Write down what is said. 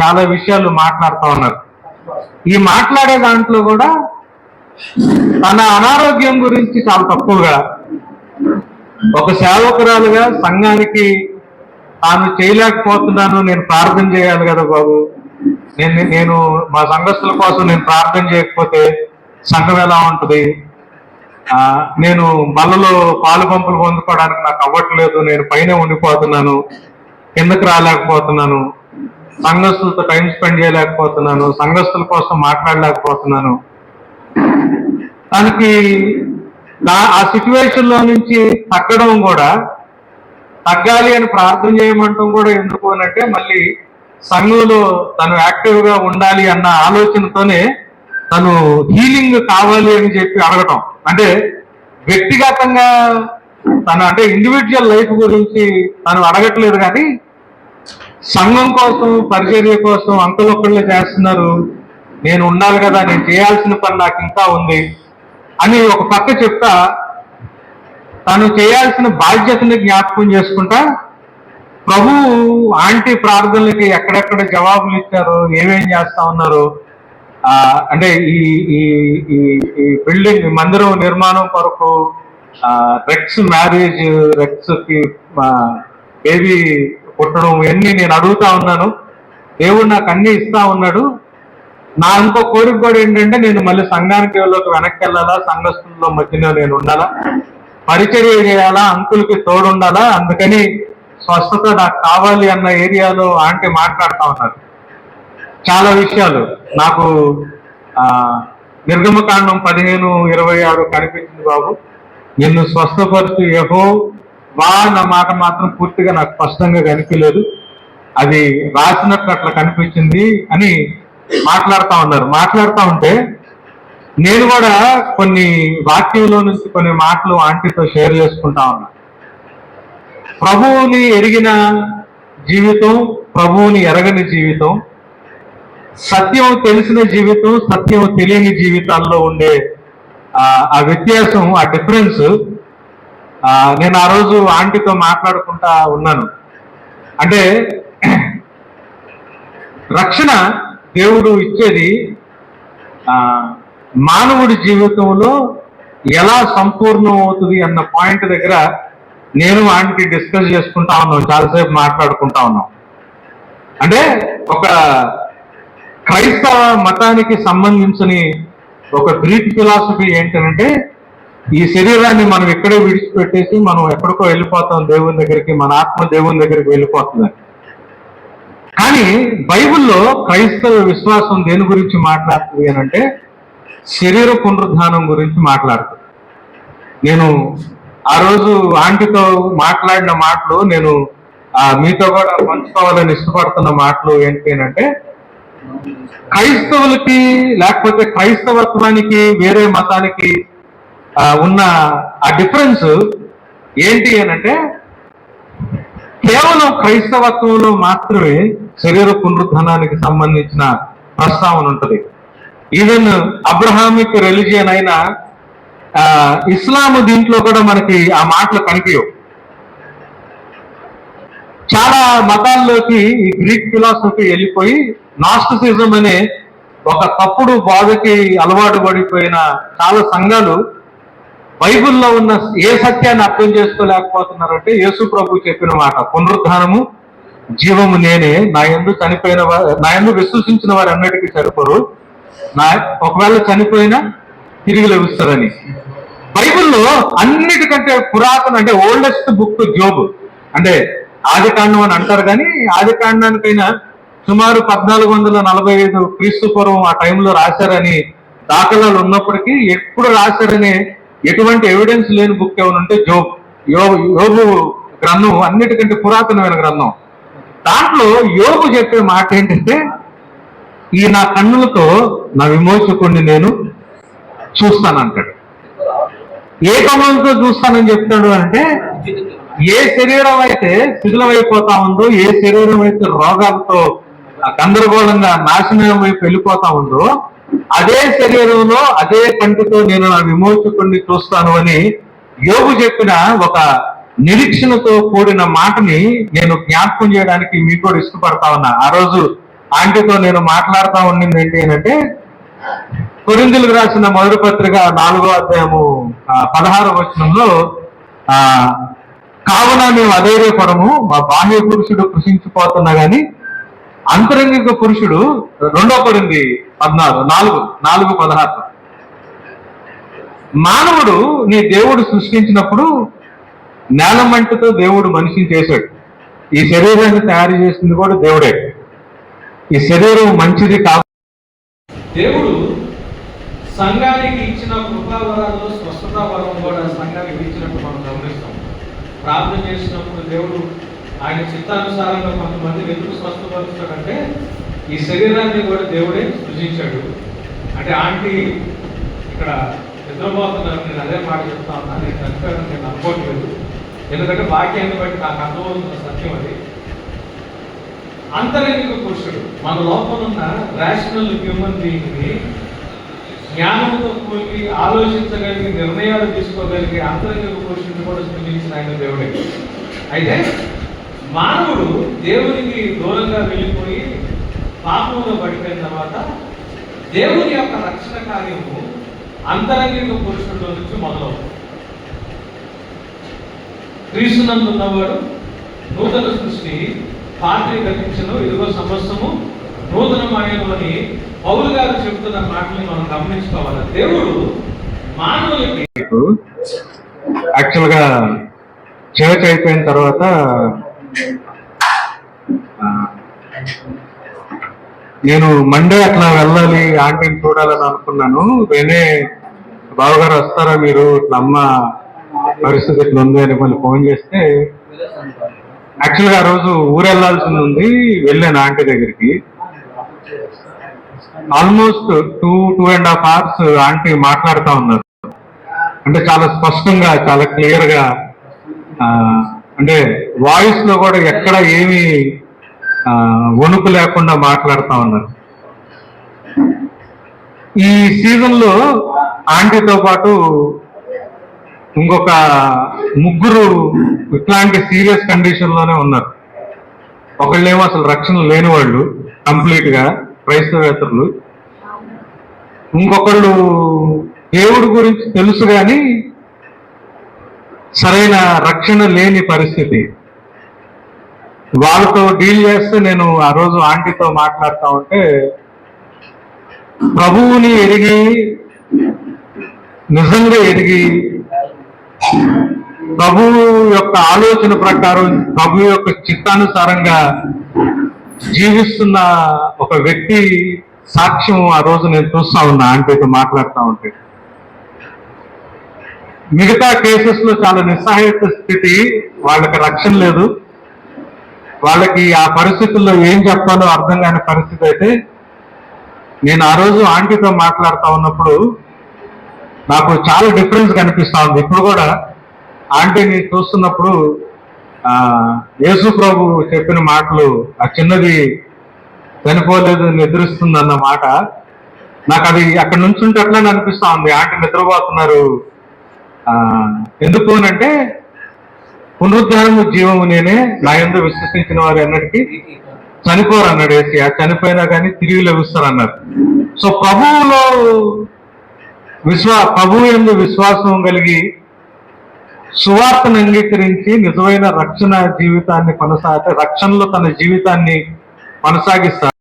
చాలా విషయాలు మాట్లాడుతూ ఉన్నారు. ఈ మాట్లాడే దాంట్లో కూడా తన అనారోగ్యం గురించి చాలా తక్కువగా, ఒక సేవకురాలుగా సంఘానికి తాను చేయలేకపోతున్నాను, నేను ప్రార్థన చేయాలి కదా బాబు, నేను మా సంఘస్థుల కోసం నేను ప్రార్థన చేయకపోతే సంఘం ఎలా ఉంటుంది, నేను బల్లలో పాలు పంపులు పొందుకోవడానికి నాకు అవ్వట్లేదు, నేను పైన ఉండిపోతున్నాను, కిందకు రాలేకపోతున్నాను, సంఘస్థులతో టైం స్పెండ్ చేయలేకపోతున్నాను, సంఘస్థుల కోసం మాట్లాడలేకపోతున్నాను. తనకి ఆ సిచ్యువేషన్ లో నుంచి తగ్గడం కూడా, తగ్గాలి అని ప్రార్థన చేయమంటాం కూడా ఎందుకు అనంటే మళ్ళీ సంఘంలో తను యాక్టివ్ గా ఉండాలి అన్న ఆలోచనతోనే తను హీలింగ్ కావాలి అని చెప్పి అడగటం. అంటే వ్యక్తిగతంగా అంటే ఇండివిజువల్ లైఫ్ గురించి తను అడగట్లేదు, కానీ సంఘం కోసం, పరిచర్య కోసం అంకులొక్కళ్ళే చేస్తున్నారు, నేను ఉండాలి కదా, నేను చేయాల్సిన పని నాకు ఇంకా ఉంది అని ఒక పక్క చెప్తా, తను చేయాల్సిన బాధ్యతని జ్ఞాపకం చేసుకుంటా ప్రభు ఆంటీ ప్రార్థనలకి ఎక్కడెక్కడ జవాబులు ఇచ్చారో, ఏమేం చేస్తా ఉన్నారో, అంటే ఈ బిల్డింగ్ మందిరం నిర్మాణం కొరకు రెక్స్ మ్యారేజ్, రెక్స్ కి బేబీ పుట్టడం, ఇవన్నీ నేను అడుగుతా ఉన్నాను. దేవుడు నాకు అన్ని ఇస్తా ఉన్నాడు. నా ఇంకో కోరిక కూడా ఏంటంటే నేను మళ్ళీ సంఘానికి వెనక్కి వెళ్ళాలా, సంఘస్థుల్లో మధ్యలో నేను ఉండాలా, పరిచర్య చేయాలా, అంకులకి తోడుండాలా, అందుకని స్వస్థత నాకు కావాలి అన్న ఏరియాలో ఆంటీ మాట్లాడుతూ ఉన్నారు. చాలా విషయాలు నాకు నిర్గమకాండం 15:26 కనిపించింది. బాబు నిన్ను స్వస్థపరుచు యెహోవా అన్న మాట మాత్రం పూర్తిగా నాకు స్పష్టంగా కనిపించలేదు, అది రాసినట్లు అట్లా కనిపించింది అని మాట్లాడుతూ ఉన్నారు. మాట్లాడుతూ ఉంటే నేను కూడా కొన్ని వాక్యంలో నుంచి కొన్ని మాటలు ఆంటీతో షేర్ చేసుకుంటా ఉన్నా. ప్రభువుని ఎరిగిన జీవితం, ప్రభువుని ఎరగని జీవితం, సత్యం తెలిసిన జీవితం, సత్యం తెలియని జీవితాల్లో ఉండే ఆ వ్యత్యాసం, ఆ డిఫరెన్స్ నేను ఆ రోజు ఆంటీతో మాట్లాడుకుంటా ఉన్నాను. అంటే రక్షణ దేవుడు ఇచ్చేది మానవుడి జీవితంలో ఎలా సంపూర్ణం అవుతుంది అన్న పాయింట్ దగ్గర నేను ఆంటీ డిస్కస్ చేసుకుంటా ఉన్నాం, చాలాసేపు మాట్లాడుకుంటా ఉన్నాం. అంటే ఒక క్రైస్తవ మతానికి సంబంధించిన ఒక గ్రీక్ ఫిలాసఫీ ఏంటంటే, ఈ శరీరాన్ని మనం ఇక్కడే విడిచిపెట్టేసి మనం ఎక్కడికో వెళ్ళిపోతాం దేవుని దగ్గరికి, మన ఆత్మ దేవుని దగ్గరికి వెళ్ళిపోతుంది. కానీ బైబిల్లో క్రైస్తవ విశ్వాసం దేని గురించి మాట్లాడుతుంది అని అంటే శరీర పునరుద్ధానం గురించి మాట్లాడుతుంది. నేను ఆ రోజు ఆంటీతో మాట్లాడిన మాటలు నేను మీతో కూడా పంచుకోవాలని ఇష్టపడుతున్న మాటలు ఏంటి అంటే, క్రైస్తవులకి లేకపోతే క్రైస్తవత్వానికి వేరే మతానికి ఉన్న ఆ డిఫరెన్స్ ఏంటి అని అంటే, కేవలం క్రైస్తవత్వంలో మాత్రమే శరీర పునరుద్ధానానికి సంబంధించిన ప్రస్తావన ఉంటుంది. ఈవెన్ అబ్రహామిక్ రిలీజియన్ అయిన ఇస్లాం దీంట్లో కూడా మనకి ఆ మాటలు కనిపించవు. చాలా మతాల్లోకి ఈ గ్రీక్ ఫిలాసఫీ వెళ్ళిపోయి నాస్టిసిజం అనే ఒక తప్పుడు బాధకి అలవాటు పడిపోయిన చాలా సంఘాలు బైబిల్లో ఉన్న ఏ సత్యాన్ని అర్థం చేసుకోలేకపోతున్నారంటే, యేసు ప్రభు చెప్పిన మాట, పునరుద్ధానము జీవము నేనే, నా యందు చనిపోయిన నా యందు విశ్వసించిన వారు అన్నిటికీ సరిపోరు, ఒకవేళ చనిపోయినా తిరిగి లభిస్తారని. బైబిల్లో అన్నిటికంటే పురాతన, అంటే ఓల్డెస్ట్ బుక్ జోబు, అంటే ఆది కాండం అని అంటారు, కానీ ఆది కాండానికైనా సుమారు 1445 క్రీస్తు పూర్వం ఆ టైంలో రాశారని దాఖలాలు ఉన్నప్పటికీ ఎప్పుడు రాశారనే ఎటువంటి ఎవిడెన్స్ లేని బుక్ ఏమనంటే యోబు గ్రంథం అన్నిటికంటే పురాతనమైన గ్రంథం. దాంట్లో యోబు చెప్పే మాట ఏంటంటే, ఈ నా కన్నులతో నా విమోచకుడిని నేను చూస్తానంటాడు. ఏ కన్నులతో చూస్తానని చెప్తాడు అంటే, ఏ శరీరం అయితే శిథిలమైపోతా ఉందో, ఏ శరీరం అయితే రోగాలతో గందరగోళంగా నాశనం వైపు వెళ్ళిపోతా ఉందో, అదే శరీరంలో అదే కంటితో నేను నా విమోచకుడిని చూస్తాను అని యోబు చెప్పిన ఒక నిరీక్షణతో కూడిన మాటని నేను జ్ఞాపకం చేయడానికి మీకు కూడా ఇష్టపడతా ఉన్నా. ఆ రోజు ఆంటీతో నేను మాట్లాడుతూ ఉండింది ఏంటి అంటే, కొరింథీయులకు రాసిన మొదటి పత్రిక 4వ అధ్యాయము 16వ వచనంలో కావున మేము అధైర్యపడము, మా బాహ్య పురుషుడు కృషించిపోతున్నా గాని అంతరంగిక పురుషుడు 2 కొరింథీ 4:16 మానవుడు నీ దేవుడు సృష్టించినప్పుడు నేలమంటితో దేవుడు మనిషిని చేశాడు. ఈ శరీరాన్ని తయారు చేసింది కూడా దేవుడే. ఈ శరీరం మంచిది కాదు. దేవుడు సంఘానికి ఇచ్చిన కృపావరాల్లో స్వస్థతా వరం కూడా సంఘానికి ఇచ్చినట్టు మనం గమనిస్తాం. ప్రార్థన చేసినప్పుడు దేవుడు ఆయన చిత్తానుసారంగా కొంతమంది ఎందుకు స్వస్థపరుస్తాడంటే ఈ శరీరాన్ని కూడా దేవుడే సృజించాడు. అంటే ఆంటీ ఇక్కడ నిద్రపోతున్నారు, నేను అదే మాట చెప్తా ఉన్నా. నేను చనిపోయాను, నేను అనుకోవట్లేదు, ఎందుకంటే వాక్యాన్ని బట్టి నాకు అర్థమవుతున్న సత్యం అది. అంతరంగిక పురుషుడు మన లోపల ఉన్న రేషనల్ హ్యూమన్ బీయింగ్ని జ్ఞానంతో కూడి ఆలోచించగలిగి నిర్ణయాలు తీసుకోగలిగే అంతరంగిక పురుషుడిని కూడా సృష్టించిన ఆయన దేవుడే. అయితే మానవుడు దేవునికి దూరంగా వెళ్ళిపోయి పాపంలో పడిపోయిన తర్వాత దేవుని యొక్క రక్షణ కార్యము అంతరంగిక పురుషుడిలో నుంచి మొదలవుతుంది. క్రీస్తునందు ఉన్నవాడు నూతన సృష్టి, పాత్రి గతించను, ఇదిగో సమస్తము నూతనమాయను అని పౌలు గారు చెబుతున్న మాటని మనం గమనించుకోవాలి. దేవుడు మానవులకి యాక్చువల్గా చర్చ్ అయిపోయిన తర్వాత నేను మండే అట్లా వెళ్ళాలి, ఆంటీని చూడాలని అనుకున్నాను. వేరే బావగారు వస్తారా మీరు, ఇట్లా అమ్మ పరిస్థితి ఇట్లా ఉంది అని మళ్ళీ ఫోన్ చేస్తే, యాక్చువల్గా ఆ రోజు ఊరు వెళ్ళాల్సింది ఉంది. వెళ్ళాను ఆంటీ దగ్గరికి. ఆల్మోస్ట్ 2.5 hours ఆంటీ మాట్లాడుతూ ఉన్నారు. అంటే చాలా స్పష్టంగా, చాలా క్లియర్ గా, అంటే వాయిస్ లో కూడా ఎక్కడ ఏమి వణుకు లేకుండా మాట్లాడుతూ ఉన్నారు. ఈ సీజన్ లో ఆంటీతో పాటు ఇంకొక 3 ఇట్లాంటి సీరియస్ కండిషన్ లోనే ఉన్నారు. ఒకళ్ళేమో అసలు రక్షణ లేని వాళ్ళు, కంప్లీట్ గా క్రైస్తవేతరులు. ఇంకొకళ్ళు దేవుడి గురించి తెలుసు కానీ సరైన రక్షణ లేని పరిస్థితి. వాళ్ళతో డీల్ చేస్తే నేను ఆ రోజు ఆంటీతో మాట్లాడుతూ ఉంటే, ప్రభువుని ఎరిగి, నిజంగా ఎరిగి, ప్రభువు యొక్క ఆలోచన ప్రకారం, ప్రభు యొక్క చిత్తానుసారంగా జీవిస్తున్న ఒక వ్యక్తి సాక్ష్యం ఆ రోజు నేను చూస్తా ఉన్నా ఆంటీతో మాట్లాడుతూ ఉంటే. మిగతా కేసెస్ లో చాలా నిస్సహాయత స్థితి, వాళ్ళకి రక్షణ లేదు, వాళ్ళకి ఆ పరిస్థితుల్లో ఏం చెప్పాలో అర్థం కాని పరిస్థితి. అయితే నేను ఆ రోజు ఆంటీతో మాట్లాడుతూ ఉన్నప్పుడు నాకు చాలా డిఫరెన్స్ కనిపిస్తా ఉంది. ఇప్పుడు కూడా ఆంటీని చూస్తున్నప్పుడు యేసు ప్రభు చెప్పిన మాటలు, ఆ చిన్నది చనిపోలేదు, నిద్రిస్తుంది అన్న మాట, నాకు అది అక్కడ నుంచి ఉంటే అట్లా అనిపిస్తా ఉంది. ఆంటీ నిద్రపోతున్నారు. ఎందుకు అంటే పునరుద్ధానము జీవము నేనే, నా యందు విశ్వసించిన వారు ఎన్నటికీ చనిపోరు అన్నాడు ఏసయ్య. చనిపోయినా కానీ తిరిగి లభిస్తారు అన్నారు. సో ప్రభువు యందు విశ్వాసం కలిగి సువార్తను అంగీకరించి నిజమైన రక్షణ జీవితాన్ని రక్షణలో తన జీవితాన్ని కొనసాగిస్తారు.